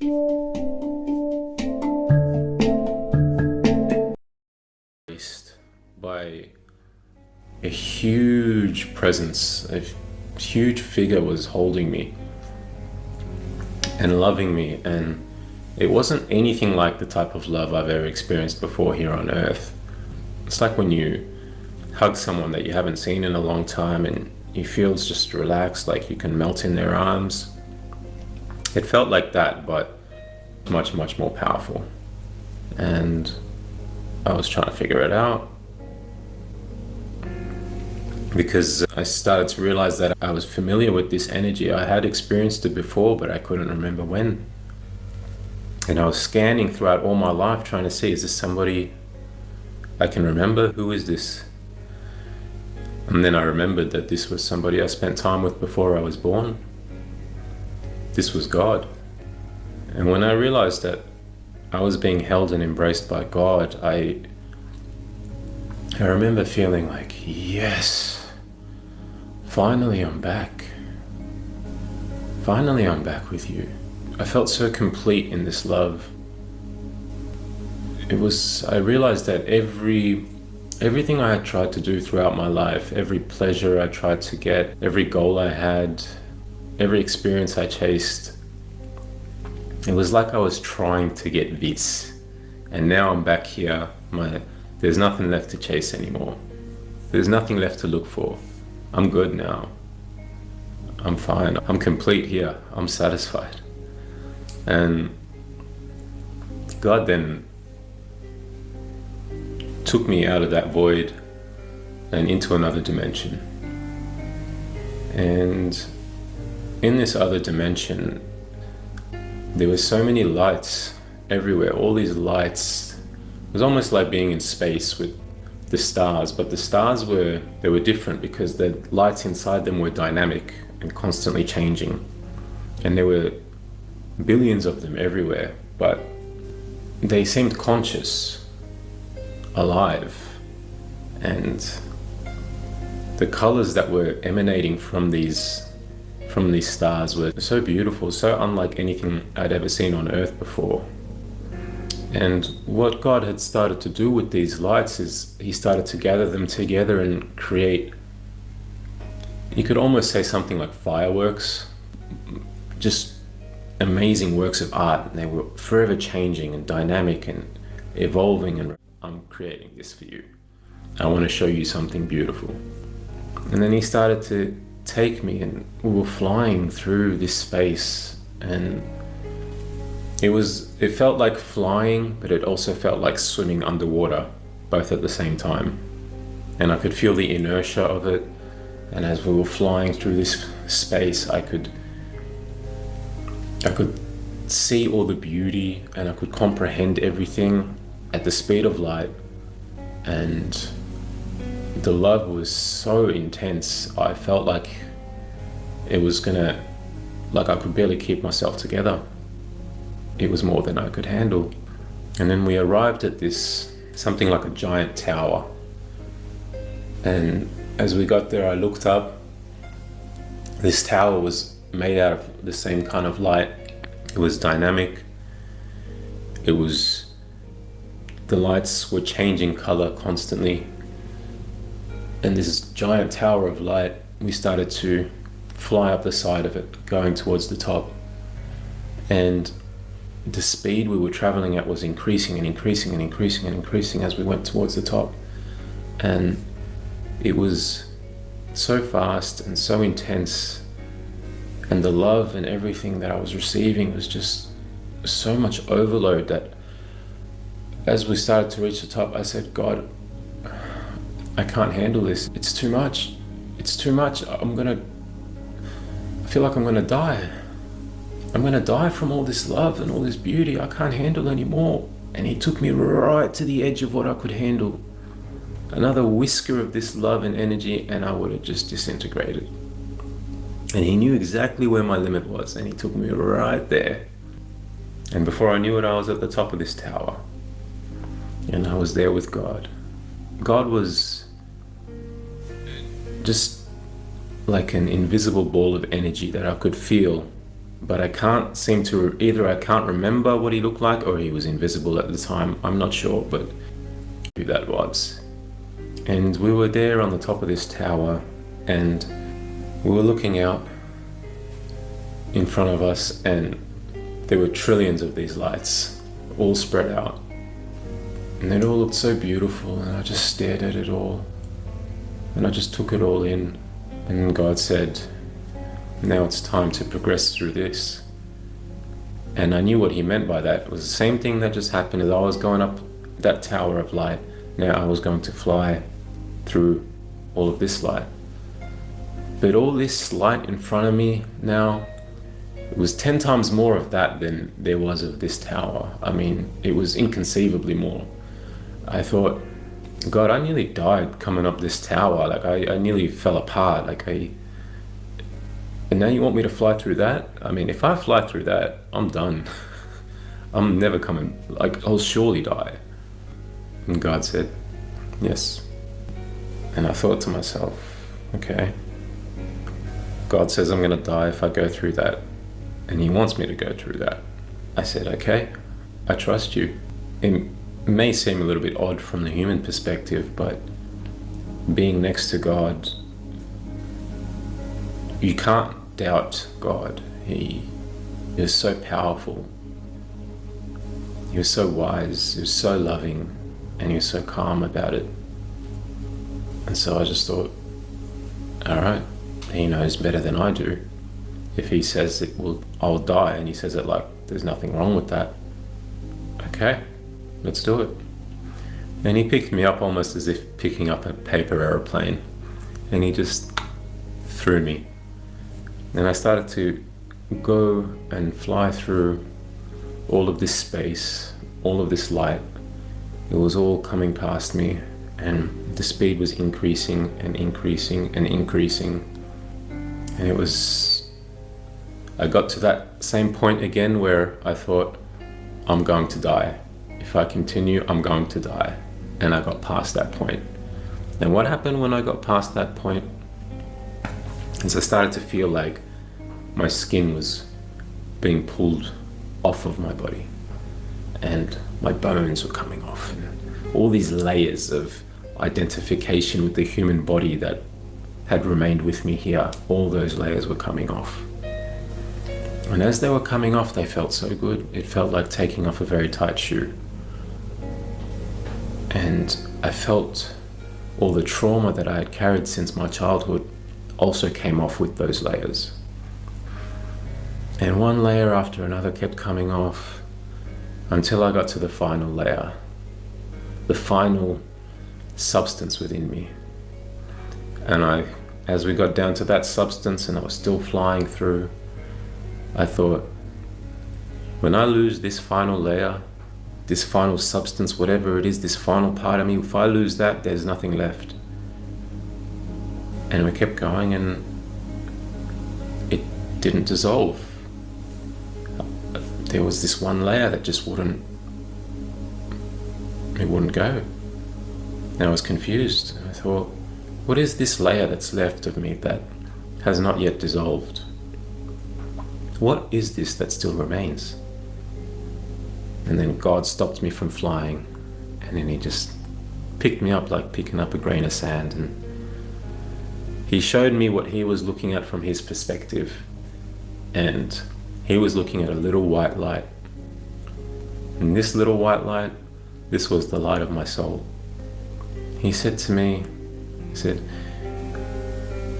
By a huge presence, a huge figure was holding me and loving me, and it wasn't anything like the type of love I've ever experienced before here on earth. It's like when you hug someone that you haven't seen in a long time and you feel just relaxed, like you can melt in their arms. It felt like that, but much, much more powerful. And I was trying to figure it out, because I started to realize that I was familiar with this energy. I had experienced it before, but I couldn't remember when. And I was scanning throughout all my life trying to see, is this somebody I can remember? Who is this? And then I remembered that this was somebody I spent time with before I was born. This was God. And when I realized that I was being held and embraced by God, I remember feeling like, yes, finally I'm back. Finally I'm back with you. I felt so complete in this love. I realized that everything I had tried to do throughout my life, every pleasure I tried to get, every goal I had, every experience I chased, it was like I was trying to get this. And now I'm back here. There's nothing left to chase anymore. There's nothing left to look for. I'm good now. I'm fine. I'm complete here. I'm satisfied. And God then took me out of that void and into another dimension. And in this other dimension, there were so many lights everywhere, all these lights. It was almost like being in space with the stars, but the stars were different because the lights inside them were dynamic and constantly changing. And there were billions of them everywhere, but they seemed conscious, alive, and the colors that were emanating from these stars were so beautiful, so unlike anything I'd ever seen on Earth before. And what God had started to do with these lights is he started to gather them together and create, you could almost say something like fireworks, just amazing works of art. And they were forever changing and dynamic and evolving, and I'm creating this for you. I want to show you something beautiful. And then he started to take me, and we were flying through this space, and it felt like flying, but it also felt like swimming underwater, both at the same time. And I could feel the inertia of it. And as we were flying through this space, I could see all the beauty, and I could comprehend everything at the speed of light. And the love was so intense. I felt like I could barely keep myself together. It was more than I could handle. And then we arrived at something like a giant tower. And as we got there, I looked up. This tower was made out of the same kind of light. It was dynamic. The lights were changing color constantly. And this giant tower of light, we started to fly up the side of it, going towards the top. And the speed we were traveling at was increasing and increasing and increasing and increasing as we went towards the top. And it was so fast and so intense. And the love and everything that I was receiving was just so much overload that as we started to reach the top, I said, God, I can't handle this. It's too much. It's too much. I feel like I'm gonna die. I'm gonna die from all this love and all this beauty. I can't handle anymore. And he took me right to the edge of what I could handle. Another whisker of this love and energy, and I would have just disintegrated. And he knew exactly where my limit was, and he took me right there. And before I knew it, I was at the top of this tower. And I was there with God. God was just like an invisible ball of energy that I could feel but I can't seem to, either I can't remember what he looked like or he was invisible at the time. I'm not sure, but who that was. And we were there on the top of this tower, and we were looking out in front of us, and there were trillions of these lights all spread out, and it all looked so beautiful, and I just stared at it all, and I just took it all in. And God said, now it's time to progress through this. And I knew what he meant by that. It was the same thing that just happened as I was going up that tower of light. Now I was going to fly through all of this light. But all this light in front of me now, it was 10 times more of that than there was of this tower. I mean, it was inconceivably more. I thought, God, I nearly died coming up this tower. Like I nearly fell apart. And now you want me to fly through that? I mean, if I fly through that, I'm done. I'm never coming, like I'll surely die. And God said, yes. And I thought to myself, okay, God says I'm gonna die if I go through that, and he wants me to go through that. I said, okay, I trust you. It may seem a little bit odd from the human perspective, but being next to God, you can't doubt God. He is so powerful. He was so wise, he was so loving, and he was so calm about it. And so I just thought, all right, he knows better than I do. If he says I'll die, and he says it like there's nothing wrong with that, okay, let's do it. And he picked me up almost as if picking up a paper aeroplane, and he just threw me. And I started to go and fly through all of this space, all of this light. It was all coming past me, and the speed was increasing and increasing and increasing. And I got to that same point again where I thought, I'm going to die. If I continue, I'm going to die. And I got past that point. And what happened when I got past that point is I started to feel like my skin was being pulled off of my body, and my bones were coming off, and all these layers of identification with the human body that had remained with me here, all those layers were coming off. And as they were coming off, they felt so good. It felt like taking off a very tight shoe. And I felt all the trauma that I had carried since my childhood also came off with those layers. And one layer after another kept coming off until I got to the final layer, the final substance within me. And as we got down to that substance and I was still flying through, I thought, when I lose this final layer, this final substance, whatever it is, this final part of me, if I lose that, there's nothing left. And we kept going, and it didn't dissolve. There was this one layer that just wouldn't go. And I was confused. I thought, what is this layer that's left of me that has not yet dissolved? What is this that still remains? And then God stopped me from flying, and then he just picked me up like picking up a grain of sand, and he showed me what he was looking at from his perspective. And he was looking at a little white light. And this little white light, this was the light of my soul. He said to me,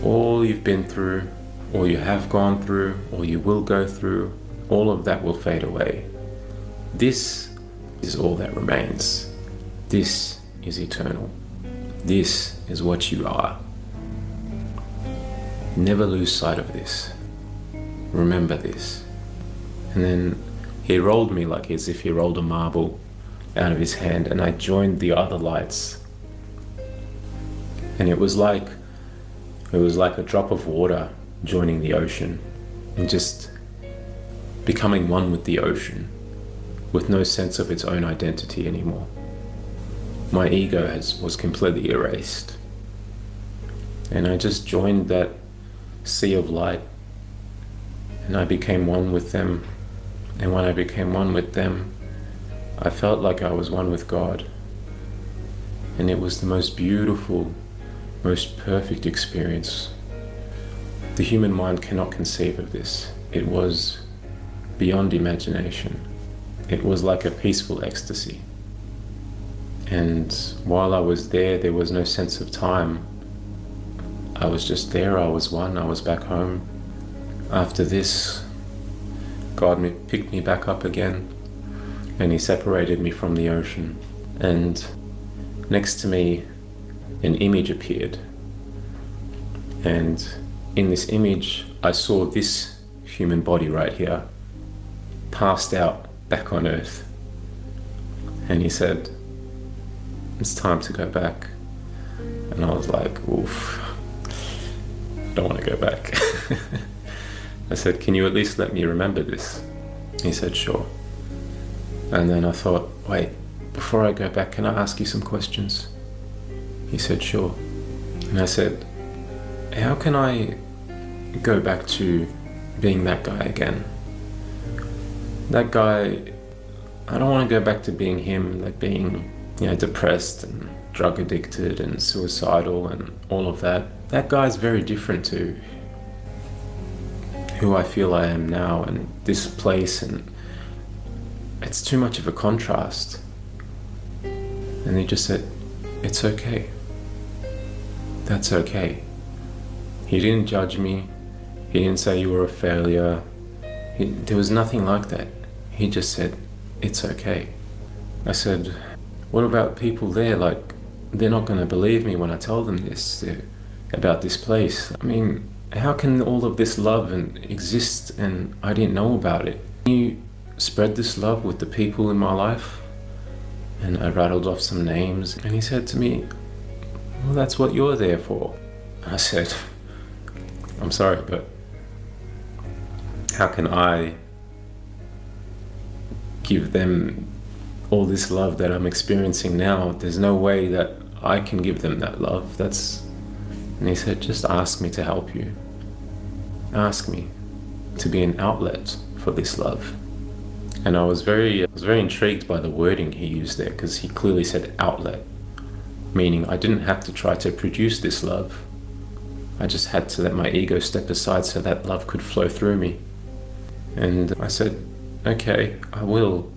all you've been through, all you have gone through, all you will go through, all of that will fade away. This is all that remains. This is eternal. This is what you are. Never lose sight of this. Remember this. And then he rolled me like as if he rolled a marble out of his hand, and I joined the other lights. And it was like a drop of water joining the ocean and just becoming one with the ocean, with no sense of its own identity anymore. My ego was completely erased. And I just joined that sea of light, and I became one with them. And when I became one with them, I felt like I was one with God. And it was the most beautiful, most perfect experience. The human mind cannot conceive of this. It was beyond imagination. It was like a peaceful ecstasy. And while I was there, there was no sense of time. I was just there, I was one, I was back home. After this, God picked me back up again, and He separated me from the ocean. And next to me, an image appeared. And in this image, I saw this human body right here, passed out back on earth. And He said, "It's time to go back." And I was like, oof, don't want to go back. I said, "Can you at least let me remember this?" He said, "Sure." And then I thought, wait, before I go back, can I ask you some questions? He said, "Sure." And I said, how can I go back to being that guy again? That guy, I don't want to go back to being him, like being, depressed and drug addicted and suicidal and all of that. That guy's very different to who I feel I am now and this place, and it's too much of a contrast. And He just said, "It's okay. That's okay." He didn't judge me. He didn't say you were a failure. There was nothing like that. He just said, "It's okay." I said, what about people there? Like, they're not going to believe me when I tell them this about this place. I mean, how can all of this love exist and I didn't know about it? Can you spread this love with the people in my life? And I rattled off some names, and he said to me, "Well, that's what you're there for." I said, "I'm sorry, but how can I give them all this love that I'm experiencing now? There's no way that I can give them that love." And he said, "Just ask me to help you. Ask me to be an outlet for this love." And I was very intrigued by the wording he used there, because he clearly said outlet, meaning I didn't have to try to produce this love. I just had to let my ego step aside so that love could flow through me. And I said, "Okay, I will,